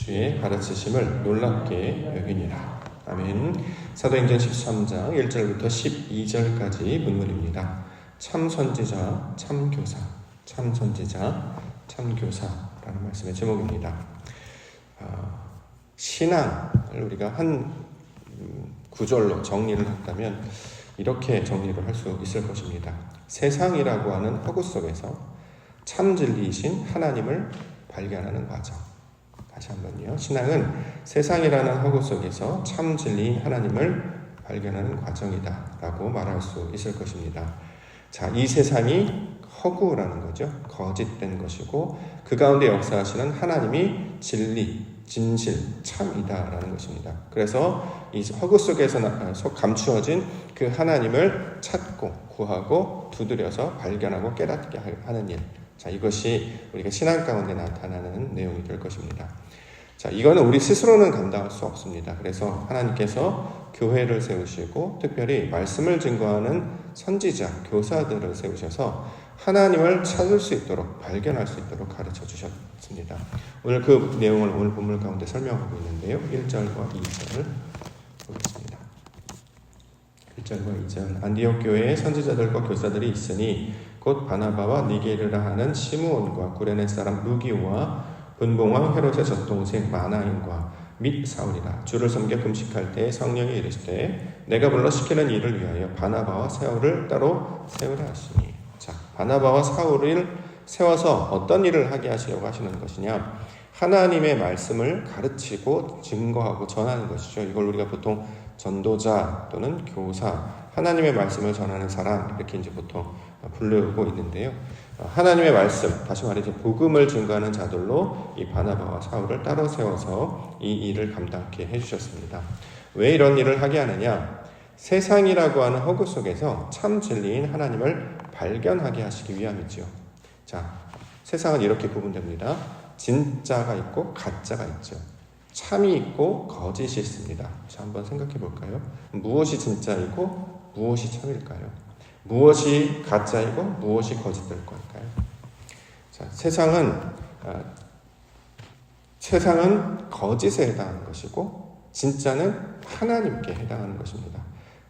주의 가르치심을 놀랍게 여기니라. 아멘. 사도행전 13장 1절부터 12절까지 문문입니다. 참 선지자, 참 교사, 참 선지자, 참 교사라는 말씀의 제목입니다. 신앙을 우리가 한 구절로 정리를 한다면 이렇게 정리를 할 수 있을 것입니다. 세상이라고 하는 허구 속에서 참 진리이신 하나님을 발견하는 과정. 다시 한번요. 신앙은 세상이라는 허구 속에서 참 진리인 하나님을 발견하는 과정이다 라고 말할 수 있을 것입니다. 자, 이 세상이 허구라는 거죠. 거짓된 것이고 그 가운데 역사하시는 하나님이 진리, 진실, 참이다라는 것입니다. 그래서 이 허구 속에서 감추어진 그 하나님을 찾고 구하고 두드려서 발견하고 깨닫게 하는 일. 자, 이것이 우리가 신앙 가운데 나타나는 내용이 될 것입니다. 자, 이거는 우리 스스로는 감당할 수 없습니다. 그래서 하나님께서 교회를 세우시고 특별히 말씀을 증거하는 선지자, 교사들을 세우셔서 하나님을 찾을 수 있도록 발견할 수 있도록 가르쳐 주셨습니다. 오늘 그 내용을 오늘 본문 가운데 설명하고 있는데요. 1절과 2절을 보겠습니다. 1절과 2절. 안디옥 교회에 선지자들과 교사들이 있으니 곧 바나바와 니게르라 하는 시므온과 구레네 사람 루기오와 분봉왕 헤롯의 젖동생 마나인과 및 사울이라. 주를 섬겨 금식할 때에 성령이 이르시되 내가 불러 시키는 일을 위하여 바나바와 사울을 따로 세우라 하시니. 자, 바나바와 사울을 세워서 어떤 일을 하게 하시려고 하시는 것이냐? 하나님의 말씀을 가르치고 증거하고 전하는 것이죠. 이걸 우리가 보통 전도자 또는 교사, 하나님의 말씀을 전하는 사람 이렇게 이제 보통 부르고 있는데요. 하나님의 말씀, 다시 말해서 복음을 증거하는 자들로 이 바나바와 사울을 따로 세워서 이 일을 감당케 해주셨습니다. 왜 이런 일을 하게 하느냐? 세상이라고 하는 허구 속에서 참 진리인 하나님을 발견하게 하시기 위함이지요. 자, 세상은 이렇게 구분됩니다. 진짜가 있고 가짜가 있죠. 참이 있고 거짓이 있습니다. 자, 한번 생각해 볼까요? 무엇이 진짜이고 무엇이 참일까요? 무엇이 가짜이고 무엇이 거짓될 걸까요? 자, 세상은 거짓에 해당하는 것이고 진짜는 하나님께 해당하는 것입니다.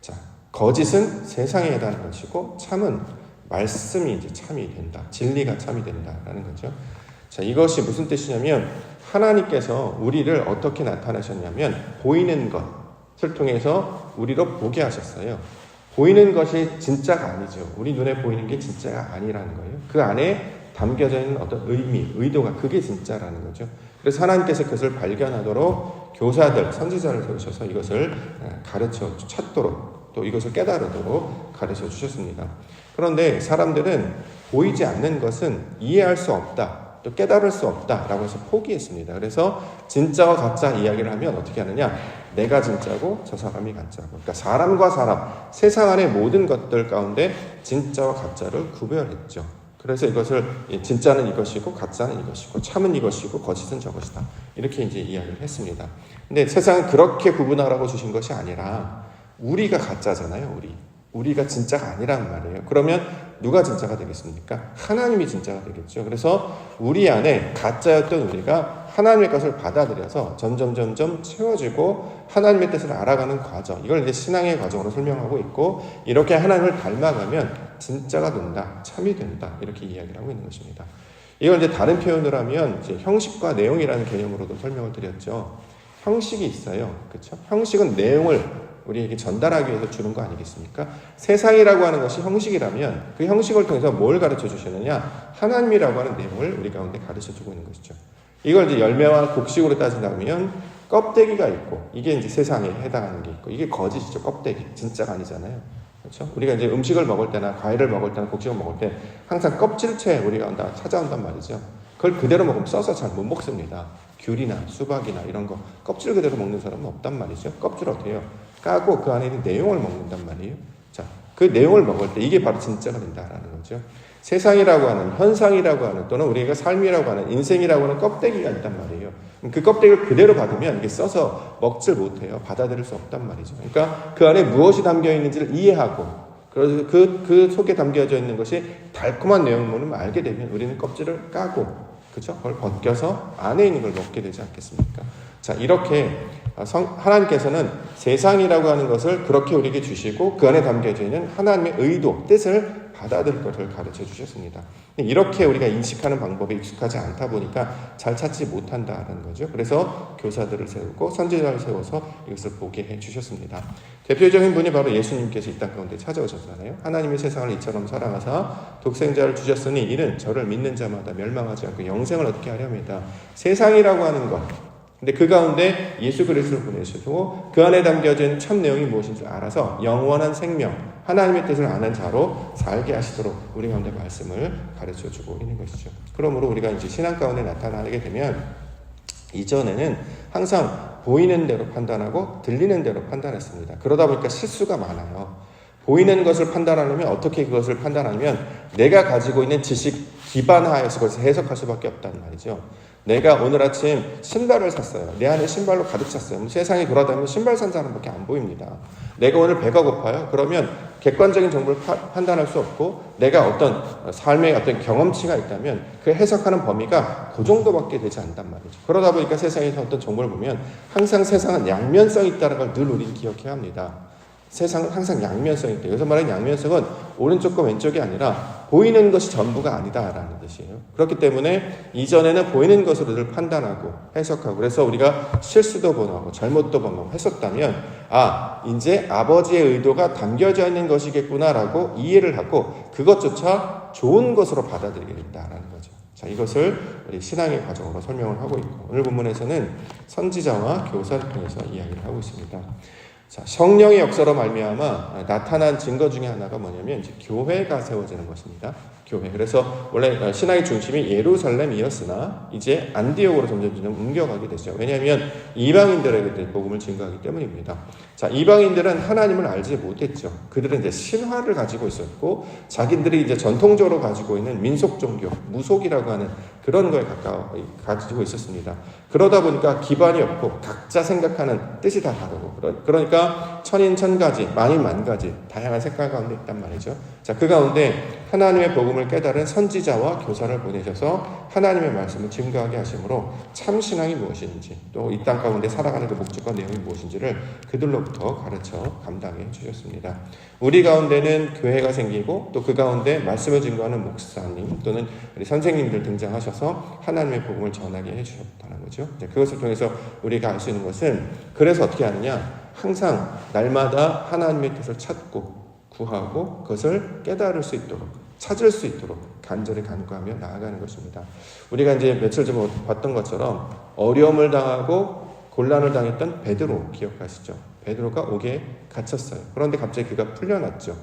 자, 거짓은 세상에 해당하는 것이고 참은 말씀이 이제 참이 된다. 진리가 참이 된다라는 거죠. 자, 이것이 무슨 뜻이냐면 하나님께서 우리를 어떻게 나타내셨냐면 보이는 것을 통해서 우리로 보게 하셨어요. 보이는 것이 진짜가 아니죠. 우리 눈에 보이는 게 진짜가 아니라는 거예요. 그 안에 담겨져 있는 어떤 의미, 의도가 그게 진짜라는 거죠. 그래서 하나님께서 그것을 발견하도록 교사들, 선지자를 세우셔서 이것을 가르쳐 찾도록 또 이것을 깨달도록 가르쳐 주셨습니다. 그런데 사람들은 보이지 않는 것은 이해할 수 없다. 또 깨달을 수 없다라고 해서 포기했습니다. 그래서 진짜와 가짜 이야기를 하면 어떻게 하느냐? 내가 진짜고 저 사람이 가짜고. 그러니까 사람과 사람, 세상 안의 모든 것들 가운데 진짜와 가짜를 구별했죠. 그래서 이것을 진짜는 이것이고 가짜는 이것이고 참은 이것이고 거짓은 저것이다. 이렇게 이제 이야기를 했습니다. 근데 세상은 그렇게 구분하라고 주신 것이 아니라 우리가 가짜잖아요. 우리가 진짜가 아니란 말이에요. 그러면 누가 진짜가 되겠습니까? 하나님이 진짜가 되겠죠. 그래서 우리 안에 가짜였던 우리가 하나님의 것을 받아들여서 점점 채워지고 하나님의 뜻을 알아가는 과정, 이걸 이제 신앙의 과정으로 설명하고 있고 이렇게 하나님을 닮아가면 진짜가 된다, 참이 된다 이렇게 이야기를 하고 있는 것입니다. 이걸 이제 다른 표현을 하면 이제 형식과 내용이라는 개념으로도 설명을 드렸죠. 형식이 있어요. 그렇죠? 형식은 내용을 우리에게 전달하기 위해서 주는 거 아니겠습니까? 세상이라고 하는 것이 형식이라면 그 형식을 통해서 뭘 가르쳐 주시느냐? 하나님이라고 하는 내용을 우리 가운데 가르쳐 주고 있는 것이죠. 이걸 이제 열매와 곡식으로 따진다면 껍데기가 있고 이게 이제 세상에 해당하는 게 있고 이게 거짓이죠. 껍데기. 진짜가 아니잖아요. 그렇죠? 우리가 이제 음식을 먹을 때나 과일을 먹을 때나 곡식을 먹을 때 항상 껍질째 우리가 찾아온단 말이죠. 그걸 그대로 먹으면 써서 잘 못 먹습니다. 귤이나 수박이나 이런 거 껍질 그대로 먹는 사람은 없단 말이죠. 껍질 어떻게 해요? 까고 그 안에 있는 내용을 먹는단 말이에요. 자, 그 내용을 먹을 때 이게 바로 진짜가 된다라는 거죠. 세상이라고 하는, 현상이라고 하는 또는 우리가 삶이라고 하는, 인생이라고 하는 껍데기가 있단 말이에요. 그 껍데기를 그대로 받으면 이게 써서 먹질 못해요. 받아들일 수 없단 말이죠. 그러니까 그 안에 무엇이 담겨 있는지를 이해하고 그래서 그 속에 담겨져 있는 것이 달콤한 내용물을 알게 되면 우리는 껍질을 까고 그죠? 그걸 벗겨서 안에 있는 걸 먹게 되지 않겠습니까? 자, 이렇게 하나님께서는 세상이라고 하는 것을 그렇게 우리에게 주시고 그 안에 담겨져 있는 하나님의 의도, 뜻을 받아들일 것을 가르쳐 주셨습니다. 이렇게 우리가 인식하는 방법에 익숙하지 않다 보니까 잘 찾지 못한다는 거죠. 그래서 교사들을 세우고 선지자를 세워서 이것을 보게 해 주셨습니다. 대표적인 분이 바로 예수님께서 이 땅 가운데 찾아오셨잖아요. 하나님이 세상을 이처럼 사랑하사 독생자를 주셨으니 이는 저를 믿는 자마다 멸망하지 않고 영생을 얻게 하려 합니다. 세상이라고 하는 것, 근데 그 가운데 예수 그리스도를 보내주시고 그 안에 담겨진 참 내용이 무엇인지 알아서 영원한 생명, 하나님의 뜻을 아는 자로 살게 하시도록 우리 가운데 말씀을 가르쳐주고 있는 것이죠. 그러므로 우리가 이제 신앙 가운데 나타나게 되면 이전에는 항상 보이는 대로 판단하고 들리는 대로 판단했습니다. 그러다 보니까 실수가 많아요. 보이는 것을 판단하려면 어떻게 그것을 판단하냐면 내가 가지고 있는 지식 기반하에서 그것을 해석할 수밖에 없단 말이죠. 내가 오늘 아침 신발을 샀어요. 내 안에 신발로 가득 찼어요. 세상에 돌아다니면 신발 산 사람밖에 안 보입니다. 내가 오늘 배가 고파요. 그러면 객관적인 정보를 판단할 수 없고 내가 어떤 삶의 어떤 경험치가 있다면 그 해석하는 범위가 그 정도밖에 되지 않단 말이죠. 그러다 보니까 세상에서 어떤 정보를 보면 항상 세상은 양면성이 있다는 걸 늘 우리는 기억해야 합니다. 세상은 항상 양면성이 있다. 여기서 말하는 양면성은 오른쪽과 왼쪽이 아니라 보이는 것이 전부가 아니다라는 뜻이에요. 그렇기 때문에 이전에는 보이는 것으로 늘 판단하고 해석하고 그래서 우리가 실수도 범하고 잘못도 범하고 했었다면 이제 아버지의 의도가 담겨져 있는 것이겠구나라고 이해를 하고 그것조차 좋은 것으로 받아들이게 된다라는 거죠. 자, 이것을 우리 신앙의 과정으로 설명을 하고 있고 오늘 본문에서는 선지자와 교사를 통해서 이야기를 하고 있습니다. 자, 성령의 역사로 말미암아 나타난 증거 중에 하나가 뭐냐면 이제 교회가 세워지는 것입니다. 교회. 그래서 원래 신앙의 중심이 예루살렘이었으나 이제 안디옥으로 점점 옮겨가게 되죠. 왜냐하면 이방인들에게 복음을 증거하기 때문입니다. 자, 이방인들은 하나님을 알지 못했죠. 그들은 이제 신화를 가지고 있었고 자기들이 이제 전통적으로 가지고 있는 민속 종교, 무속이라고 하는 그런 거에 가지고 있었습니다. 그러다 보니까 기반이 없고 각자 생각하는 뜻이 다 다르고 그러니까 천인천가지, 만인만가지 다양한 색깔 가운데 있단 말이죠. 자, 그 가운데 하나님의 복음을 깨달은 선지자와 교사를 보내셔서 하나님의 말씀을 증거하게 하심으로 참 신앙이 무엇인지 또 이 땅 가운데 살아가는 그 목적과 내용이 무엇인지를 그들로부터 가르쳐 감당해 주셨습니다. 우리 가운데는 교회가 생기고 또 그 가운데 말씀을 증거하는 목사님 또는 우리 선생님들 등장하셔서 하나님의 복음을 전하게 해주셨다는 거죠. 그것을 통해서 우리가 알 수 있는 것은 그래서 어떻게 하느냐 항상 날마다 하나님의 뜻을 찾고 구하고 그것을 깨달을 수 있도록 찾을 수 있도록 간절히 간구하며 나아가는 것입니다. 우리가 이제 며칠 전에 봤던 것처럼 어려움을 당하고 곤란을 당했던 베드로 기억하시죠? 베드로가 옥에 갇혔어요. 그런데 갑자기 그가 풀려났죠.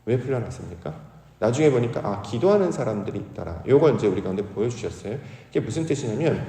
왜 풀려났습니까? 나중에 보니까 기도하는 사람들이 있더라. 이걸 이제 우리 가운데 보여주셨어요. 이게 무슨 뜻이냐면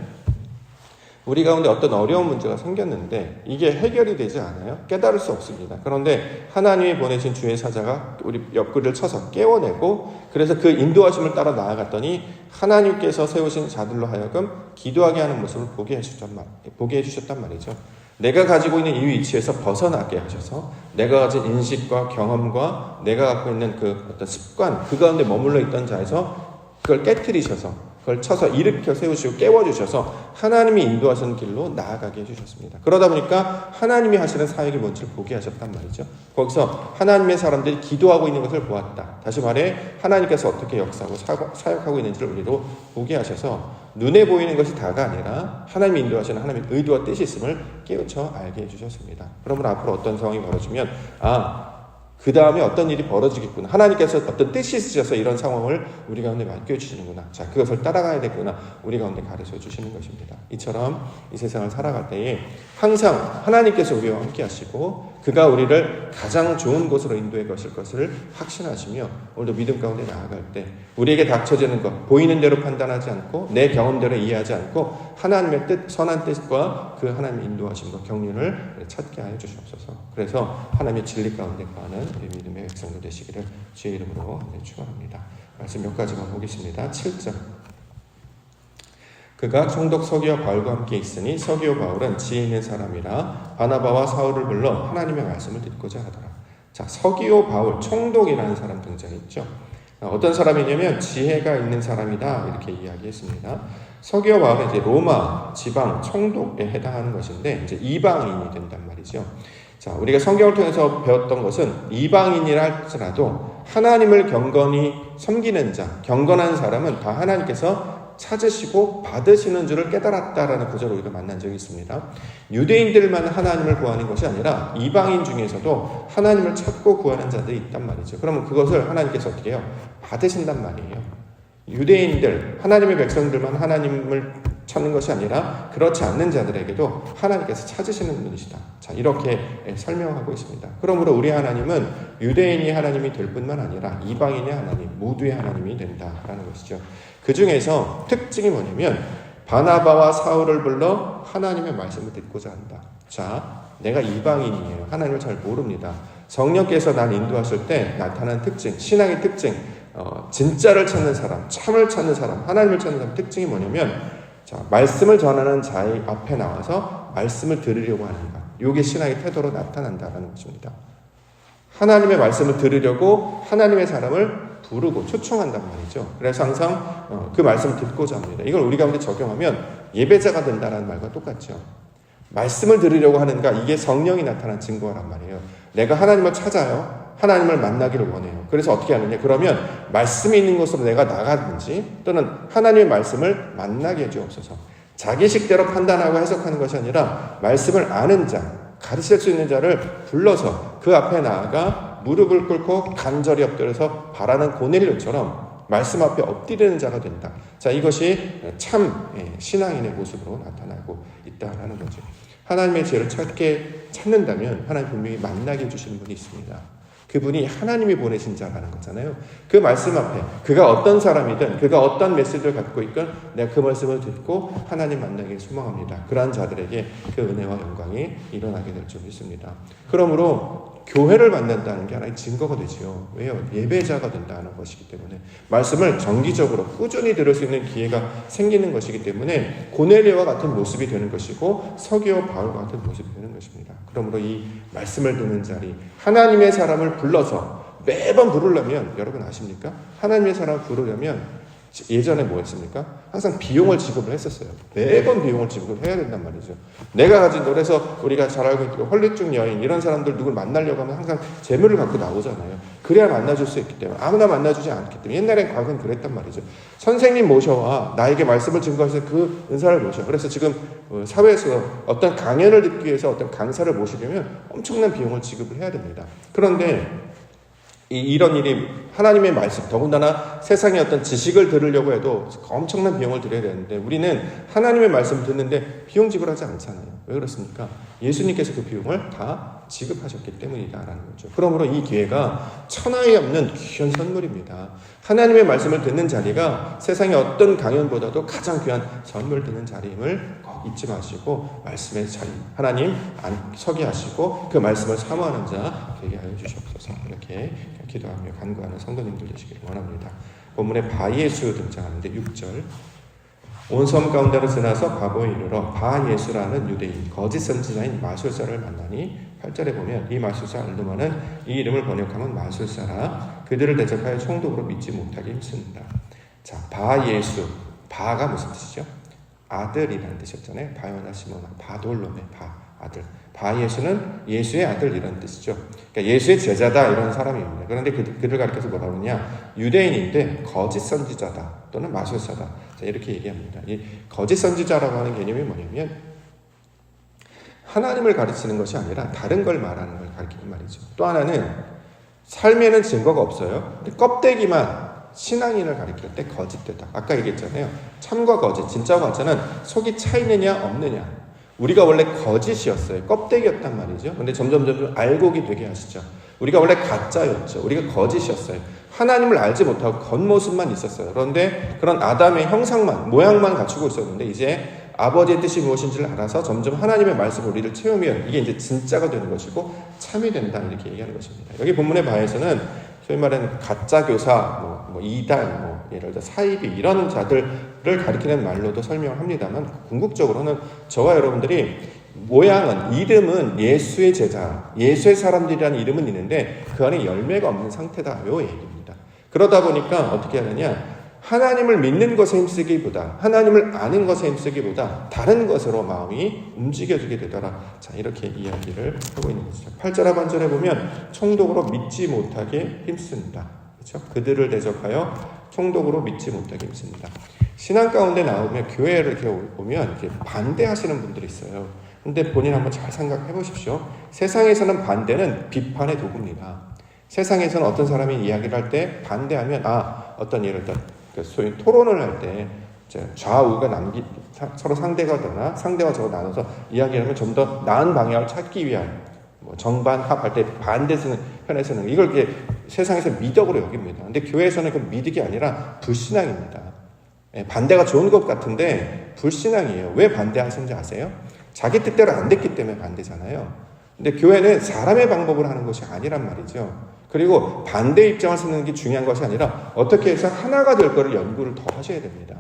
우리 가운데 어떤 어려운 문제가 생겼는데 이게 해결이 되지 않아요. 깨달을 수 없습니다. 그런데 하나님이 보내신 주의 사자가 우리 옆구리를 쳐서 깨워내고 그래서 그 인도하심을 따라 나아갔더니 하나님께서 세우신 자들로 하여금 기도하게 하는 모습을 보게 해주셨단 말이죠. 내가 가지고 있는 이 위치에서 벗어나게 하셔서 내가 가진 인식과 경험과 내가 갖고 있는 그 어떤 습관 그 가운데 머물러 있던 자에서 그걸 깨트리셔서 그걸 쳐서 일으켜 세우시고 깨워주셔서 하나님이 인도하시는 길로 나아가게 해주셨습니다. 그러다 보니까 하나님이 하시는 사역이 뭔지를 보게 하셨단 말이죠. 거기서 하나님의 사람들이 기도하고 있는 것을 보았다. 다시 말해 하나님께서 어떻게 역사하고 사역하고 있는지를 우리로 보게 하셔서 눈에 보이는 것이 다가 아니라 하나님이 인도하시는 하나님의 의도와 뜻이 있음을 깨우쳐 알게 해주셨습니다. 그러면 앞으로 어떤 상황이 벌어지면 그 다음에 어떤 일이 벌어지겠구나. 하나님께서 어떤 뜻이 있으셔서 이런 상황을 우리 가운데 맡겨주시는구나. 자, 그것을 따라가야 되구나. 우리 가운데 가르쳐 주시는 것입니다. 이처럼 이 세상을 살아갈 때에 항상 하나님께서 우리와 함께 하시고 그가 우리를 가장 좋은 곳으로 인도해 가실 것을 확신하시며 오늘도 믿음 가운데 나아갈 때 우리에게 닥쳐지는 것 보이는 대로 판단하지 않고 내 경험대로 이해하지 않고 하나님의 뜻, 선한 뜻과 그 하나님의 인도하심과 경륜을 찾게 하여 주시옵소서. 그래서 하나님의 진리 가운데 거하는 우리 믿음의 백성들 되시기를 주의 이름으로 축원합니다. 말씀 몇 가지만 보겠습니다. 7절 그가 총독 서기와 바울과 함께 있으니 서기와 바울은 지혜 있는 사람이라 바나바와 사울을 불러 하나님의 말씀을 듣고자 하더라. 자, 서기와 바울 총독이라는 사람 등장했죠. 어떤 사람이냐면 지혜가 있는 사람이다 이렇게 이야기했습니다. 서기와 바울은 이제 로마 지방 총독에 해당하는 것인데 이제 이방인이 된단 말이죠. 자, 우리가 성경을 통해서 배웠던 것은 이방인이라 할지라도 하나님을 경건히 섬기는 자, 경건한 사람은 다 하나님께서 찾으시고 받으시는 줄을 깨달았다라는 구절을 우리가 만난 적이 있습니다. 유대인들만 하나님을 구하는 것이 아니라 이방인 중에서도 하나님을 찾고 구하는 자들이 있단 말이죠. 그러면 그것을 하나님께서 어떻게 해요? 받으신단 말이에요. 유대인들, 하나님의 백성들만 하나님을 찾는 것이 아니라 그렇지 않는 자들에게도 하나님께서 찾으시는 분이시다. 자, 이렇게 설명하고 있습니다. 그러므로 우리 하나님은 유대인이 하나님이 될 뿐만 아니라 이방인의 하나님, 모두의 하나님이 된다라는 것이죠. 그 중에서 특징이 뭐냐면 바나바와 사울을 불러 하나님의 말씀을 듣고자 한다. 자, 내가 이방인이에요. 하나님을 잘 모릅니다. 성령께서 날 인도하실 때 나타나는 특징, 신앙의 특징, 진짜를 찾는 사람, 참을 찾는 사람, 하나님을 찾는 사람 특징이 뭐냐면 자, 말씀을 전하는 자의 앞에 나와서 말씀을 들으려고 하는가. 이게 신앙의 태도로 나타난다는 것입니다. 하나님의 말씀을 들으려고 하나님의 사람을 부르고 초청한단 말이죠. 그래서 항상 그 말씀을 듣고자 합니다. 이걸 우리 가운데 적용하면 예배자가 된다는 말과 똑같죠. 말씀을 들으려고 하는가, 이게 성령이 나타난 증거란 말이에요. 내가 하나님을 찾아요. 하나님을 만나기를 원해요. 그래서 어떻게 하느냐? 그러면 말씀이 있는 곳으로 내가 나가든지 또는 하나님의 말씀을 만나게 해주옵소서. 자기식대로 판단하고 해석하는 것이 아니라 말씀을 아는 자, 가르칠 수 있는 자를 불러서 그 앞에 나아가 무릎을 꿇고 간절히 엎드려서 바라는 고넬료처럼 말씀 앞에 엎드리는 자가 된다. 자, 이것이 참 신앙인의 모습으로 나타나고 있다는 거죠. 하나님의 죄를 찾는다면 하나님 분명히 만나게 해주시는 분이 있습니다. 그분이 하나님이 보내신 자라는 거잖아요. 그 말씀 앞에 그가 어떤 사람이든 그가 어떤 메시지를 갖고 있건 내가 그 말씀을 듣고 하나님 만나기를 소망합니다. 그러한 자들에게 그 은혜와 영광이 일어나게 될 줄 믿습니다. 그러므로 교회를 만난다는 게 하나의 증거가 되지요. 왜요? 예배자가 된다는 것이기 때문에 말씀을 정기적으로 꾸준히 들을 수 있는 기회가 생기는 것이기 때문에 고넬료와 같은 모습이 되는 것이고 서기와 바울과 같은 모습이 되는 것입니다. 그러므로 이 말씀을 듣는 자리, 하나님의 사람을 불러서 매번 부르려면 여러분 아십니까? 하나님의 사람을 부르려면 예전에 뭐 했습니까? 항상 비용을 지급을 했었어요. 매번 비용을 지급을 해야 된단 말이죠. 내가 가진 그래서 우리가 잘 알고 있는 헐리증 여인 이런 사람들 누굴 만나려고 하면 항상 재물을 갖고 나오잖아요. 그래야 만나줄 수 있기 때문에 아무나 만나주지 않기 때문에 옛날엔 과거엔 그랬단 말이죠. 선생님 모셔와 나에게 말씀을 증거해서 그 은사를 모셔. 그래서 지금 사회에서 어떤 강연을 듣기 위해서 어떤 강사를 모시려면 엄청난 비용을 지급을 해야 됩니다. 그런데 이런 일이 하나님의 말씀, 더군다나 세상의 어떤 지식을 들으려고 해도 엄청난 비용을 들여야 되는데 우리는 하나님의 말씀을 듣는데 비용 지불하지 않잖아요. 왜 그렇습니까? 예수님께서 그 비용을 다 지급하셨기 때문이다라는 거죠. 그러므로 이 기회가 천하에 없는 귀한 선물입니다. 하나님의 말씀을 듣는 자리가 세상의 어떤 강연보다도 가장 귀한 선물 듣는 자리임을 꼭 잊지 마시고 말씀의 자리, 하나님 서게 하시고 그 말씀을 사모하는 자 되게 하여 주시옵소서. 이렇게 기도하며 간구하는 성도님들 되시기를 원합니다. 본문에 바예수 등장하는데 6절 온 섬 가운데로 지나서 바보에 이르러 바예수라는 유대인 거짓 선지자인 마술사를 만나니 8절에 보면 이 마술사 알드만은 이 이름을 번역하면 마술사라 그들을 대적하여 총독으로 믿지 못하게 힘씁니다. 자, 바예수, 바가 무슨 뜻이죠? 아들이라는 뜻이었잖아요. 바요나 시모나 바돌롬의 아들. 바예수는 예수의 아들 이런 뜻이죠. 그러니까 예수의 제자다 이런 사람입니다. 그런데 그들 가리켜서 뭐라고 하느냐? 유대인인데 거짓 선지자다 또는 마술사다. 자, 이렇게 얘기합니다. 이 거짓 선지자라고 하는 개념이 뭐냐면 하나님을 가르치는 것이 아니라 다른 걸 말하는 걸 가르치는 말이죠. 또 하나는 삶에는 증거가 없어요. 근데 껍데기만 신앙인을 가리킬 때 거짓되다. 아까 얘기했잖아요. 참과 거짓, 진짜와 가짜는 속이 차이느냐 없느냐. 우리가 원래 거짓이었어요. 껍데기였단 말이죠. 근데 점점 알고기 되게 하시죠. 우리가 원래 가짜였죠. 우리가 거짓이었어요. 하나님을 알지 못하고 겉모습만 있었어요. 그런데 그런 아담의 형상만, 모양만 갖추고 있었는데 이제 아버지의 뜻이 무엇인지를 알아서 점점 하나님의 말씀을 우리를 채우면 이게 이제 진짜가 되는 것이고 참이 된다 이렇게 얘기하는 것입니다. 여기 본문의 바에서는 소위 말하는 가짜 교사, 이단, 예를 들어 사이비 이런 자들을 가리키는 말로도 설명을 합니다만 궁극적으로는 저와 여러분들이 모양은 이름은 예수의 제자, 예수의 사람들이라는 이름은 있는데 그 안에 열매가 없는 상태다. 요 얘기입니다. 그러다 보니까 어떻게 하느냐, 하나님을 믿는 것에 힘쓰기보다, 하나님을 아는 것에 힘쓰기보다 다른 것으로 마음이 움직여지게 되더라. 자, 이렇게 이야기를 하고 있는 것이죠. 8절 하반절에 보면 총독으로 믿지 못하게 힘씁니다. 그렇죠? 그들을 대적하여 총독으로 믿지 못하게 힘씁니다. 신앙 가운데 나오면, 교회를 이렇게 보면 이렇게 반대하시는 분들이 있어요. 근데 본인 한번 잘 생각해 보십시오. 세상에서는 반대는 비판의 도구입니다. 세상에서는 어떤 사람이 이야기를 할 때 반대하면, 어떤 예를 들어 소위 토론을 할 때 좌우가 서로 상대가 저거 나눠서 이야기하면 좀 더 나은 방향을 찾기 위한 정반 합할 때 반대 쓰는 편에서는 이걸 세상에서 미덕으로 여깁니다. 근데 교회에서는 그 미덕이 아니라 불신앙입니다. 반대가 좋은 것 같은데 불신앙이에요. 왜 반대하시는지 아세요? 자기 뜻대로 안 됐기 때문에 반대잖아요. 근데 교회는 사람의 방법으로 하는 것이 아니란 말이죠. 그리고 반대 입장을 쓰는 게 중요한 것이 아니라 어떻게 해서 하나가 될 거를 연구를 더 하셔야 됩니다.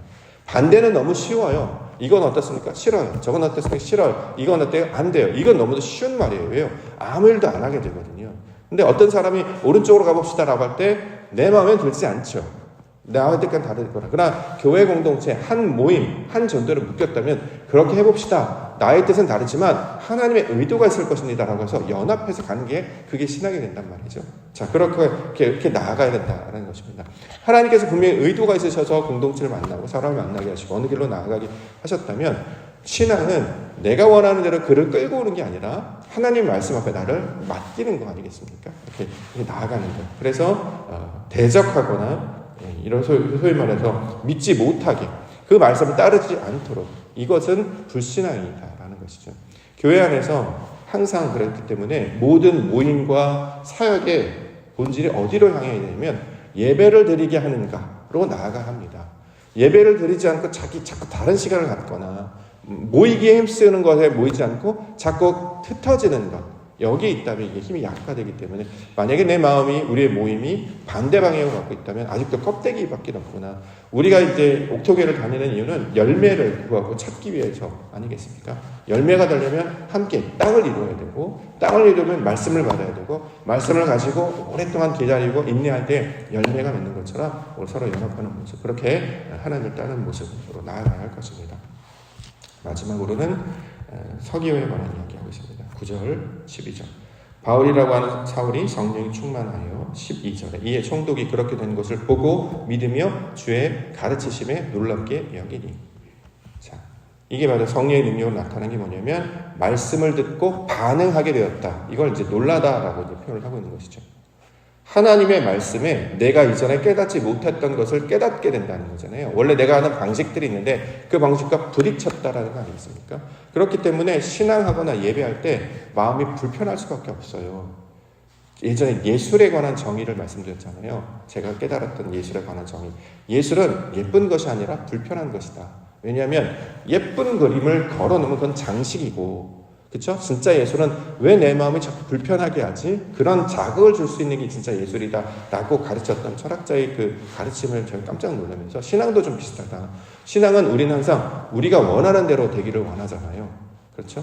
반대는 너무 쉬워요. 이건 어떻습니까? 싫어요. 저건 어떻습니까? 싫어요. 이건 어때요? 안 돼요. 이건 너무도 쉬운 말이에요. 왜요? 아무 일도 안 하게 되거든요. 근데 어떤 사람이 오른쪽으로 가봅시다 라고 할 때 내 마음에 들지 않죠. 나의 뜻과는 다를 거라. 그러나 교회 공동체 한 모임, 한 전도를 묶였다면 그렇게 해봅시다. 나의 뜻은 다르지만 하나님의 의도가 있을 것입니다 라고 해서 연합해서 가는 게 그게 신앙이 된단 말이죠. 자, 이렇게 나아가야 된다는 것입니다. 하나님께서 분명히 의도가 있으셔서 공동체를 만나고 사람을 만나게 하시고 어느 길로 나아가게 하셨다면, 신앙은 내가 원하는 대로 그를 끌고 오는 게 아니라 하나님 말씀 앞에 나를 맡기는 거 아니겠습니까? 이렇게 나아가는 거. 그래서 대적하거나 이런 소위 말해서 믿지 못하게, 그 말씀을 따르지 않도록, 이것은 불신앙이다라는 것이죠. 교회 안에서 항상 그렇기 때문에 모든 모임과 사역의 본질이 어디로 향해야 되냐면 예배를 드리게 하는가로 나아가야 합니다. 예배를 드리지 않고 자꾸 다른 시간을 갖거나 모이기에 힘쓰는 것에 모이지 않고 자꾸 흩어지는 것, 여기에 있다면 이게 힘이 약화되기 때문에, 만약에 내 마음이, 우리의 모임이 반대 방향을 갖고 있다면 아직도 껍데기밖에 없구나. 우리가 이제 옥토교회를 다니는 이유는 열매를 구하고 찾기 위해서 아니겠습니까? 열매가 되려면 함께 땅을 이루어야 되고, 땅을 이루면 말씀을 받아야 되고, 말씀을 가지고 오랫동안 기다리고 인내할 때 열매가 맺는 것처럼 서로 연합하는 모습, 그렇게 하나님을 따르는 모습으로 나아가야 할 것입니다. 마지막으로는 서기오에 관한 이야기하고 있습니다. 9절, 12절. 바울이라고 하는 사울이 성령이 충만하여 12절에 이에 총독이 그렇게 된 것을 보고 믿으며 주의 가르치심에 놀랍게 여기니. 자, 이게 바로 성령의 능력으로 나타나는 게 뭐냐면 말씀을 듣고 반응하게 되었다. 이걸 이제 놀라다라고 이제 표현을 하고 있는 것이죠. 하나님의 말씀에 내가 이전에 깨닫지 못했던 것을 깨닫게 된다는 거잖아요. 원래 내가 하는 방식들이 있는데 그 방식과 부딪혔다라는 거 아니겠습니까? 그렇기 때문에 신앙하거나 예배할 때 마음이 불편할 수밖에 없어요. 예전에 예술에 관한 정의를 말씀드렸잖아요. 제가 깨달았던 예술에 관한 정의. 예술은 예쁜 것이 아니라 불편한 것이다. 왜냐하면 예쁜 그림을 걸어놓으면 그건 장식이고, 그렇죠? 진짜 예술은 왜 내 마음이 자꾸 불편하게 하지? 그런 자극을 줄 수 있는 게 진짜 예술이다 라고 가르쳤던 철학자의 그 가르침을 제가 깜짝 놀라면서, 신앙도 좀 비슷하다. 신앙은 우리는 항상 우리가 원하는 대로 되기를 원하잖아요. 그렇죠?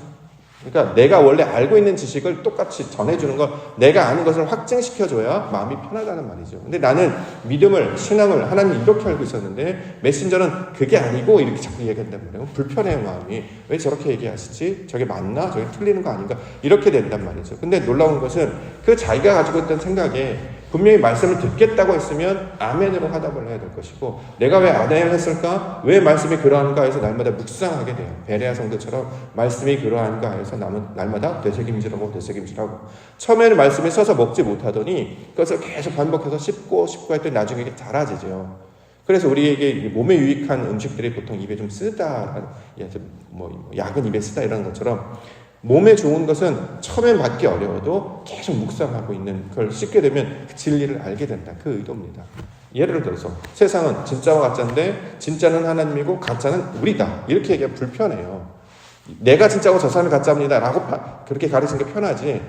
그러니까 내가 원래 알고 있는 지식을 똑같이 전해주는 것, 내가 아는 것을 확증시켜줘야 마음이 편하다는 말이죠. 근데 나는 믿음을, 신앙을 하나님 이렇게 알고 있었는데 메신저는 그게 아니고 이렇게 자꾸 얘기한단 말이에요. 불편해요, 마음이. 왜 저렇게 얘기하시지? 저게 맞나? 저게 틀리는 거 아닌가? 이렇게 된단 말이죠. 근데 놀라운 것은 그 자기가 가지고 있던 생각에 분명히 말씀을 듣겠다고 했으면 아멘으로 화답을 해야 될 것이고, 내가 왜 아멘을 했을까? 왜 말씀이 그러한가 해서 날마다 묵상하게 돼요. 베레아 성도처럼 말씀이 그러한가 해서 날마다 되새김질하고 처음에는 말씀이 써서 먹지 못하더니 그것을 계속 반복해서 씹고 했더니 나중에 이게 달아지죠. 그래서 우리에게 몸에 유익한 음식들이 보통 입에 좀 쓰다, 약은 입에 쓰다 이런 것처럼 몸에 좋은 것은 처음엔 받기 어려워도 계속 묵상하고 있는 걸 씹게 되면 그 진리를 알게 된다. 그 의도입니다. 예를 들어서 세상은 진짜와 가짜인데 진짜는 하나님이고 가짜는 우리다. 이렇게 얘기하면 불편해요. 내가 진짜고 저 사람이 가짜입니다 라고 그렇게 가르치는 게 편하지,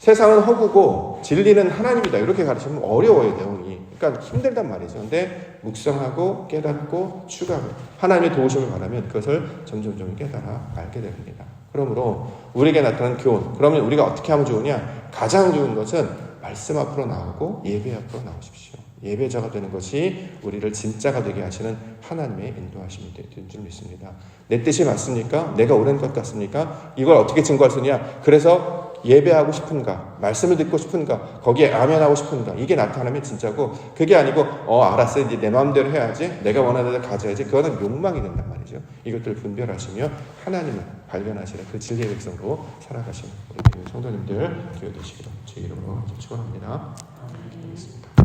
세상은 허구고 진리는 하나님이다 이렇게 가르치면 어려워요, 내용이. 그러니까 힘들단 말이죠. 근데 묵상하고 깨닫고 추가하고 하나님의 도우심을 바라면 그것을 점점 깨달아 알게 됩니다. 그러므로 우리에게 나타난 교훈, 그러면 우리가 어떻게 하면 좋으냐? 가장 좋은 것은 말씀 앞으로 나오고 예배 앞으로 나오십시오. 예배자가 되는 것이 우리를 진짜가 되게 하시는 하나님의 인도하심이 된 줄 믿습니다. 내 뜻이 맞습니까? 내가 옳은 것 같습니까? 이걸 어떻게 증거할 수 있냐? 그래서 예배하고 싶은가? 말씀을 듣고 싶은가? 거기에 아멘하고 싶은가? 이게 나타나면 진짜고, 그게 아니고 알았어, 이제 내 마음대로 해야지, 내가 원하는 대로 가져야지, 그거는 욕망이 된단 말이죠. 이것들을 분별하시며 하나님을 발견하시는 그 진리의 백성으로 살아가시는 우리 성도님들 되어주시기를 제 이름으로 축원합니다. 알겠습니다.